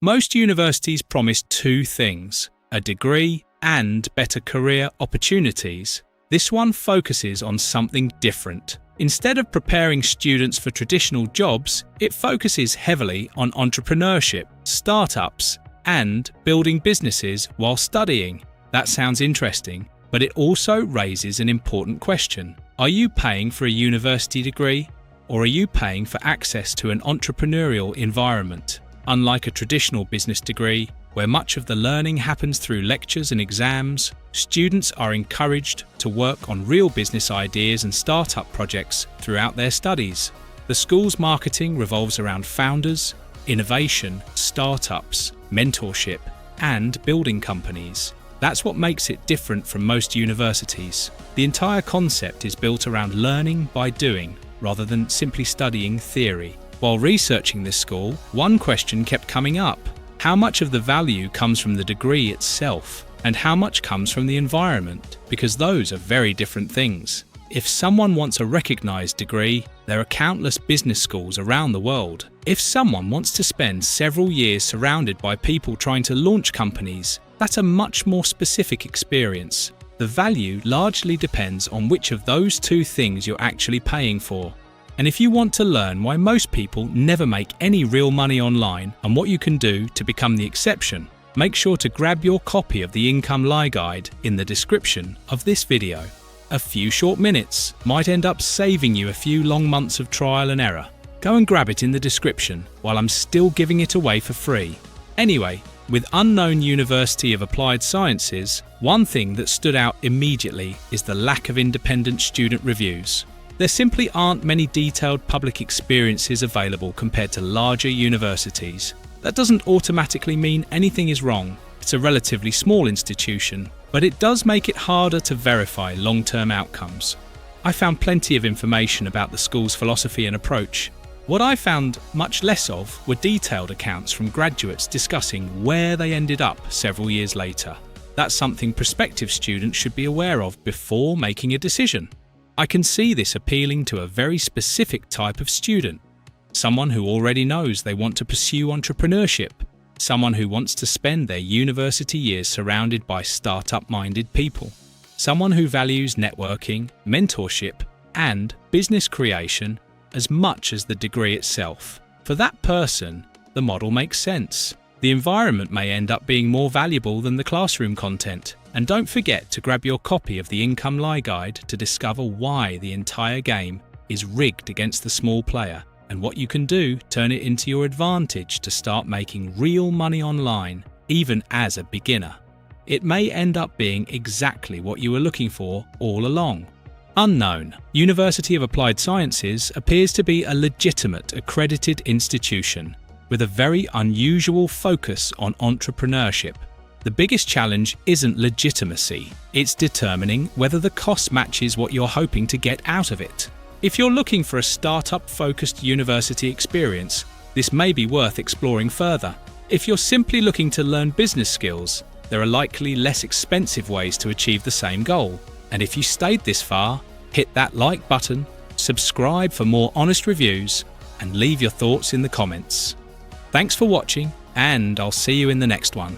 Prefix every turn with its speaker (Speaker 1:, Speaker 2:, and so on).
Speaker 1: Most universities promise two things: a degree and better career opportunities. This one focuses on something different. Instead of preparing students for traditional jobs, it focuses heavily on entrepreneurship, startups, and building businesses while studying. That sounds interesting, but it also raises an important question. Are you paying for a university degree, or are you paying for access to an entrepreneurial environment? Unlike a traditional business degree, where much of the learning happens through lectures and exams, students are encouraged to work on real business ideas and startup projects throughout their studies. The school's marketing revolves around founders, innovation, startups, mentorship, and building companies. That's what makes it different from most universities. The entire concept is built around learning by doing, rather than simply studying theory. While researching this school, one question kept coming up. How much of the value comes from the degree itself, and how much comes from the environment? Because those are very different things. If someone wants a recognized degree, there are countless business schools around the world. If someone wants to spend several years surrounded by people trying to launch companies, that's a much more specific experience. The value largely depends on which of those two things you're actually paying for. And if you want to learn why most people never make any real money online and what you can do to become the exception, make sure to grab your copy of the Income Lie Guide in the description of this video. A few short minutes might end up saving you a few long months of trial and error. Go and grab it in the description while I'm still giving it away for free. Anyway, with Unknown University of Applied Sciences, one thing that stood out immediately is the lack of independent student reviews. There simply aren't many detailed public experiences available compared to larger universities. That doesn't automatically mean anything is wrong. It's a relatively small institution, but it does make it harder to verify long-term outcomes. I found plenty of information about the school's philosophy and approach. What I found much less of were detailed accounts from graduates discussing where they ended up several years later. That's something prospective students should be aware of before making a decision. I can see this appealing to a very specific type of student. Someone who already knows they want to pursue entrepreneurship. Someone who wants to spend their university years surrounded by startup-minded people. Someone who values networking, mentorship, and business creation as much as the degree itself. For that person, the model makes sense. The environment may end up being more valuable than the classroom content. And don't forget to grab your copy of the Income Lie Guide to discover why the entire game is rigged against the small player and what you can do to turn it into your advantage to start making real money online, even as a beginner. It may end up being exactly what you were looking for all along. Unknown University of Applied Sciences appears to be a legitimate accredited institution with a very unusual focus on entrepreneurship. The biggest challenge isn't legitimacy, it's determining whether the cost matches what you're hoping to get out of it. If you're looking for a startup-focused university experience, this may be worth exploring further. If you're simply looking to learn business skills, there are likely less expensive ways to achieve the same goal. And if you stayed this far, hit that like button, subscribe for more honest reviews, and leave your thoughts in the comments. Thanks for watching, and I'll see you in the next one.